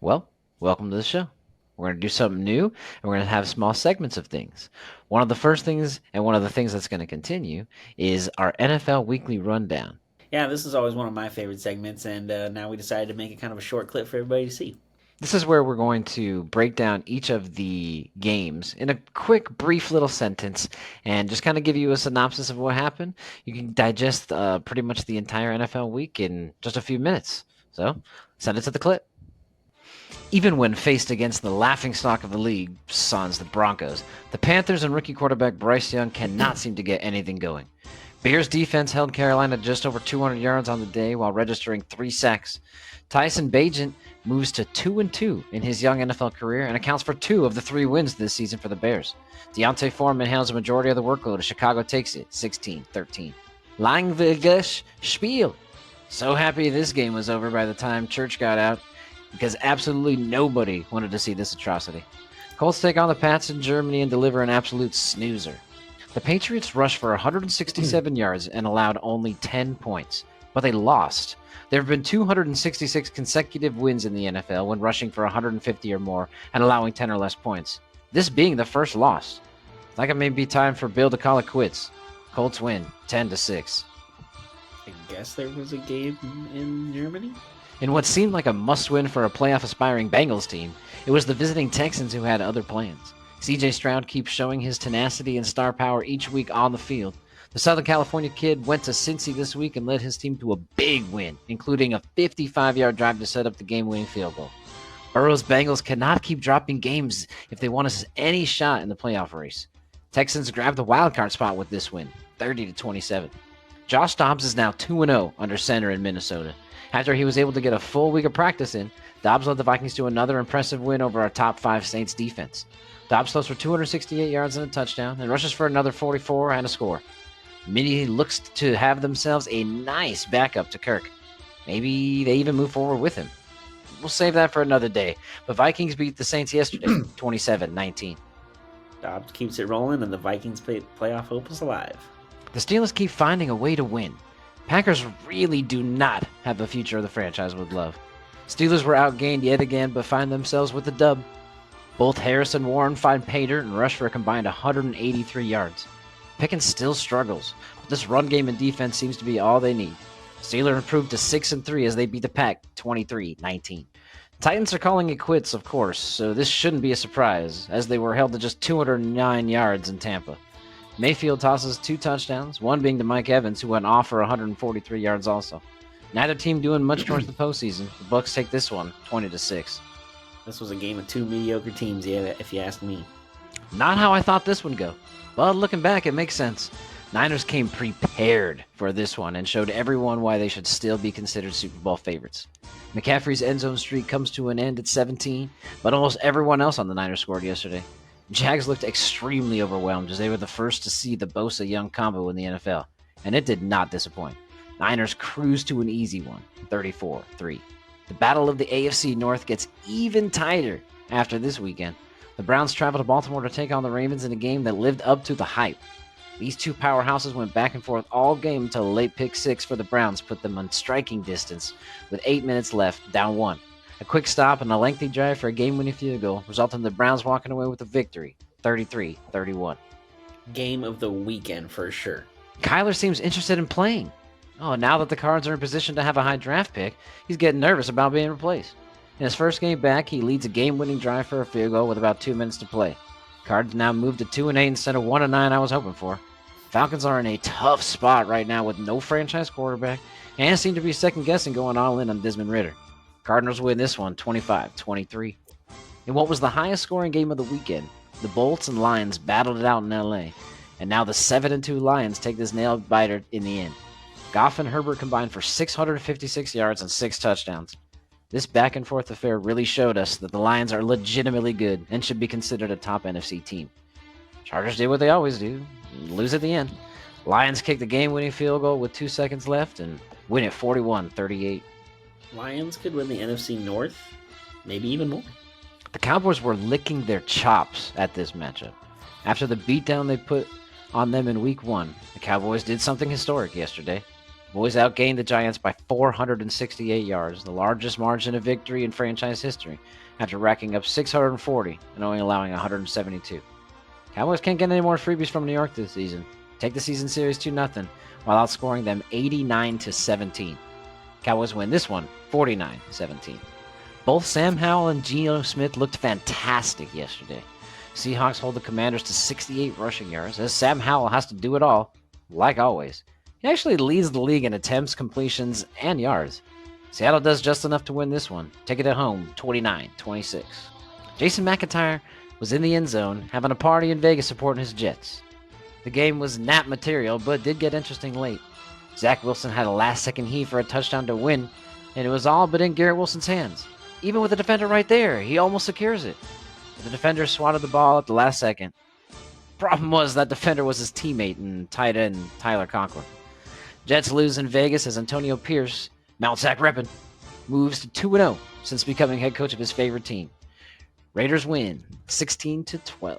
Well, welcome to the show. We're going to do something new, and we're going to have small segments of things. One of the first things, and one of the things that's going to continue, is our NFL Weekly Rundown. Yeah, this is always one of my favorite segments, and now we decided to make it kind of a short clip for everybody to see. This is where we're going to break down each of the games in a quick, brief little sentence and just kind of give you a synopsis of what happened. You can digest pretty much the entire NFL week in just a few minutes. So, send it to the clip. Even when faced against the laughingstock of the league, sans the Broncos, the Panthers and rookie quarterback Bryce Young cannot seem to get anything going. Bears defense held Carolina just over 200 yards on the day while registering 3 sacks. Tyson Bagent moves to 2-2 in his young NFL career and accounts for 2 of the 3 wins this season for the Bears. Deontay Foreman handles a majority of the workload as Chicago takes it 16-13. Langweilig Spiel. So happy this game was over by the time Church got out because absolutely nobody wanted to see this atrocity. Colts take on the Pats in Germany and deliver an absolute snoozer. The Patriots rushed for 167 yards and allowed only 10 points, but they lost. There have been 266 consecutive wins in the NFL when rushing for 150 or more and allowing 10 or less points. This being the first loss. I think it may be time for Bill to call it quits. Colts win 10-6. I guess there was a game in Germany? In what seemed like a must-win for a playoff-aspiring Bengals team, it was the visiting Texans who had other plans. C.J. Stroud keeps showing his tenacity and star power each week on the field. The Southern California kid went to Cincy this week and led his team to a big win, including a 55-yard drive to set up the game-winning field goal. Burrow's Bengals cannot keep dropping games if they want any shot in the playoff race. Texans grabbed the wildcard spot with this win, 30-27. Josh Dobbs is now 2-0 under center in Minnesota. After he was able to get a full week of practice in, Dobbs led the Vikings to another impressive win over our top 5 Saints defense. Dobbs throws for 268 yards and a touchdown and rushes for another 44 and a score. Mini looks to have themselves a nice backup to Kirk. Maybe they even move forward with him. We'll save that for another day. But Vikings beat the Saints yesterday, 27-19. Dobbs keeps it rolling, and the Vikings playoff hope is alive. The Steelers keep finding a way to win. Packers really do not have a future of the franchise with love. Steelers were outgained yet again, but find themselves with the dub. Both Harris and Warren find pay dirt and rush for a combined 183 yards. Pickens still struggles, but this run game and defense seems to be all they need. Steelers improved to 6-3 as they beat the Pack 23-19. Titans are calling it quits, of course, so this shouldn't be a surprise, as they were held to just 209 yards in Tampa. Mayfield tosses 2 touchdowns, one being to Mike Evans, who went off for 143 yards also. Neither team doing much towards the postseason. The Bucs take this one, 20-6. This was a game of 2 mediocre teams, yeah, if you ask me. Not how I thought this would go, but looking back, it makes sense. Niners came prepared for this one and showed everyone why they should still be considered Super Bowl favorites. McCaffrey's end zone streak comes to an end at 17, but almost everyone else on the Niners scored yesterday. Jags looked extremely overwhelmed as they were the first to see the Bosa-Young combo in the NFL, and it did not disappoint. Niners cruised to an easy one, 34-3. The battle of the AFC North gets even tighter after this weekend. The Browns travel to Baltimore to take on the Ravens in a game that lived up to the hype. These 2 powerhouses went back and forth all game until a late pick 6 for the Browns put them on striking distance with 8 minutes left, down 1. A quick stop and a lengthy drive for a game-winning field goal resulted in the Browns walking away with a victory, 33-31. Game of the weekend for sure. Kyler seems interested in playing. Oh, now that the Cards are in position to have a high draft pick, he's getting nervous about being replaced. In his first game back, he leads a game-winning drive for a field goal with about 2 minutes to play. Cards now moved to 2-8 instead of 1-9 I was hoping for. Falcons are in a tough spot right now with no franchise quarterback and seem to be second-guessing going all in on Desmond Ridder. Cardinals win this one 25-23. In what was the highest scoring game of the weekend, the Bolts and Lions battled it out in LA, and now the 7-2 Lions take this nail-biter in the end. Goff and Herbert combined for 656 yards and 6 touchdowns. This back-and-forth affair really showed us that the Lions are legitimately good and should be considered a top NFC team. Chargers did what they always do, lose at the end. Lions kick the game-winning field goal with 2 seconds left and win it 41-38. Lions could win the NFC North, maybe even more. The Cowboys were licking their chops at this matchup. After the beatdown they put on them in Week 1, the Cowboys did something historic yesterday. Boys outgained the Giants by 468 yards, the largest margin of victory in franchise history, after racking up 640 and only allowing 172. Cowboys can't get any more freebies from New York this season. Take the season series 2-0 while outscoring them 89-17. Cowboys win this one 49-17. Both Sam Howell and Geno Smith looked fantastic yesterday. Seahawks hold the Commanders to 68 rushing yards, as Sam Howell has to do it all, like always. He actually leads the league in attempts, completions, and yards. Seattle does just enough to win this one. Take it at home, 29-26. Jason McIntyre was in the end zone, having a party in Vegas supporting his Jets. The game was nap material, but did get interesting late. Zach Wilson had a last-second heave for a touchdown to win, and it was all but in Garrett Wilson's hands. Even with the defender right there, he almost secures it. But the defender swatted the ball at the last second. Problem was that defender was his teammate and tight end Tyler Conklin. Jets lose in Vegas as Antonio Pierce, Mount Sac reppin', moves to 2-0 since becoming head coach of his favorite team. Raiders win 16-12.